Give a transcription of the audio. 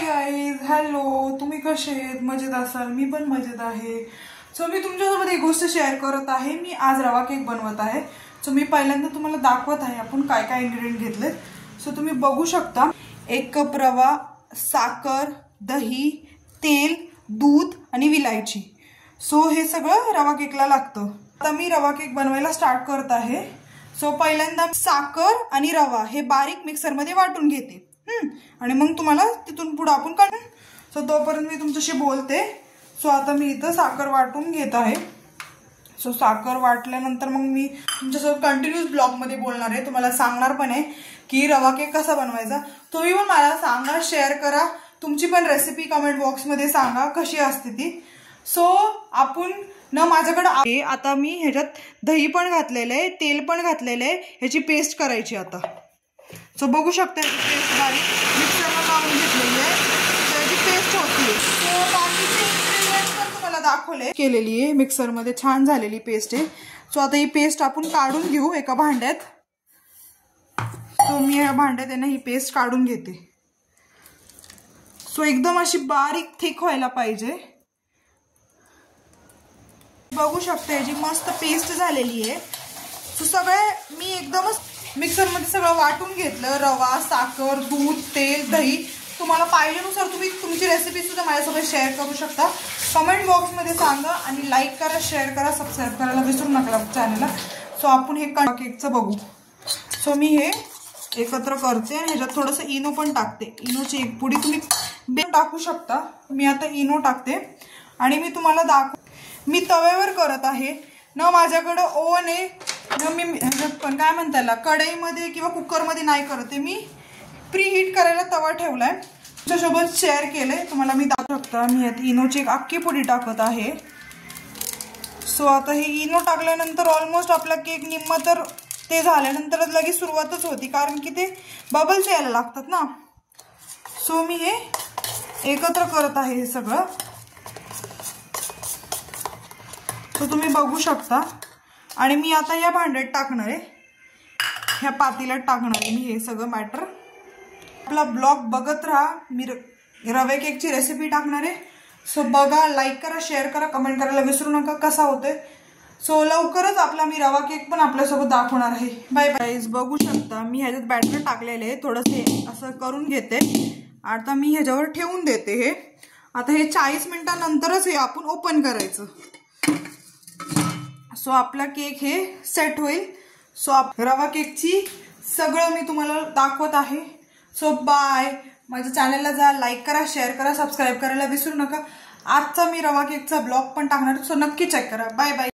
Hi guys, hello. तुम्ही कसे आहेत? मजेत असाल? मी पण मजेत आहे. सो मी तुमच्यासोबत एक गोष्ट शेअर करत आहे. मी आज रवा केक बनवत आहे. सो मी पहिल्यांदा तुम्हाला दाखवत आहे आपण काय काय इन्ग्रेडियंट घेतलेत. सो तुम्ही बघू शकता. 1 कप रवा, साखर, दही, तेल, दूध आणि विलायची. सो हे सगळं रवा केकला लागतं. आता मी रवा केक बनवायला स्टार्ट करत आहे. सो पहिल्यांदा साखर आणि रवा हे बारीक मिक्सर मध्ये वाटून घेते आणि मग तुम्हाला तिथून पुढे आपण काढू. सो तोपर्यंत मी तुमच्याशी बोलते. सो आता मी इथं साखर वाटून घेत आहे. सो साखर वाटल्यानंतर मग मी तुमच्यासोबत कंटिन्यूस ब्लॉग मध्ये बोलणार आहे. तुम्हाला सांगणार पण आहे की रवा केक कसा बनवायचा. तुम्ही पण मला सांगा, शेअर करा. तुमची पण रेसिपी कमेंट बॉक्स मध्ये सांगा कशी असते ती. सो आपण माझ्याकडे आता मी ह्याच्यात दही पण घातलेलं आहे, तेल पण घातलेलं आहे. ह्याची पेस्ट करायची आता. सो बघू शकता पेस्ट बारीक मिक्सरला लावून घेतलेली आहे. त्याची पेस्ट होती. सो बाकीचे इन्ग्रेडियंट पण तुम्हाला दाखवले केलेली आहे. मिक्सरमध्ये छान झालेली पेस्ट आहे. सो आता ही पेस्ट आपण काढून घेऊ एका भांड्यात. सो मी या भांड्यात आहे ना ही पेस्ट काढून घेते. सो एकदम अशी बारीक थिक व्हायला पाहिजे. बघू शकता याची मस्त पेस्ट झालेली आहे. सो सगळे मी एकदमच मिक्सरमध्ये सगळं वाटून घेतलं. रवा, साखर, दूध, तेल, दही. तुम्हाला पाहिजेनुसार तुम्ही तुमची रेसिपी सुद्धा माझ्यासोबत शेअर करू शकता. कमेंट बॉक्समध्ये सांगा आणि लाईक करा, शेअर करा, सबस्क्राईब करायला विसरू नका चॅनलला. सो आपण हे केकचं बघू. सो मी हे एकत्र करते आणि ह्याच्यात थोडंसं इनो पण टाकते. इनोची एक पुडी तुम्ही टाकू शकता. मी आता इनो टाकते आणि मी तुम्हाला मी तव्यावर करत आहे ना. माझ्याकडे ओव्हन आहे ना. मी पण काय म्हणतायला कढईमध्ये किंवा कुकरमध्ये नाही करते. मी प्री हीट करायला तवा ठेवलाय. तुमच्यासोबत शेअर केलंय. तुम्हाला मी दाखवू शकता. मी यात इनोची एक अख्खी पुडी टाकत आहे. सो आता हे इनो टाकल्यानंतर ऑलमोस्ट आपला केक निम्मा तर ते झाल्यानंतरच लगेच सुरुवातच होती, कारण की ते बबल्स यायला लागतात ना. सो मी हे एकत्र करत आहे हे सगळं. तो तुम्ही बघू शकता. आणि मी आता या भांड्यात टाकणार आहे, ह्या पातेल्यात टाकणार आहे मी हे सगळं मॅटर. आपला ब्लॉग बघत राहा. मी रवे केकची रेसिपी टाकणार आहे. सो बघा, लाईक करा, शेअर करा, कमेंट करायला विसरू नका कसा होतोय. सो लवकरच आपला मी रवा केक पण आपल्यासोबत दाखवणार आहे. Bye bye. बघू शकता मी ह्याच्यात बॅटर टाकलेले आहे. थोडंसं असं करून घेते. आता मी ह्याच्यावर ठेवून देते हे. आता हे 40 मिनिटांनंतरच हे आपण ओपन करायचं. सो आपला केक हे सेट होईल. सो रवा केकची सगळं मी तुम्हाला दाखवत आहे. So bye. माझ्या चॅनलला जा, लाईक करा, शेअर करा, सबस्क्राईब करायला विसरू नका. आजचा मी रवा केकचा ब्लॉग पण टाकणार. सो नक्की चेक करा. Bye bye.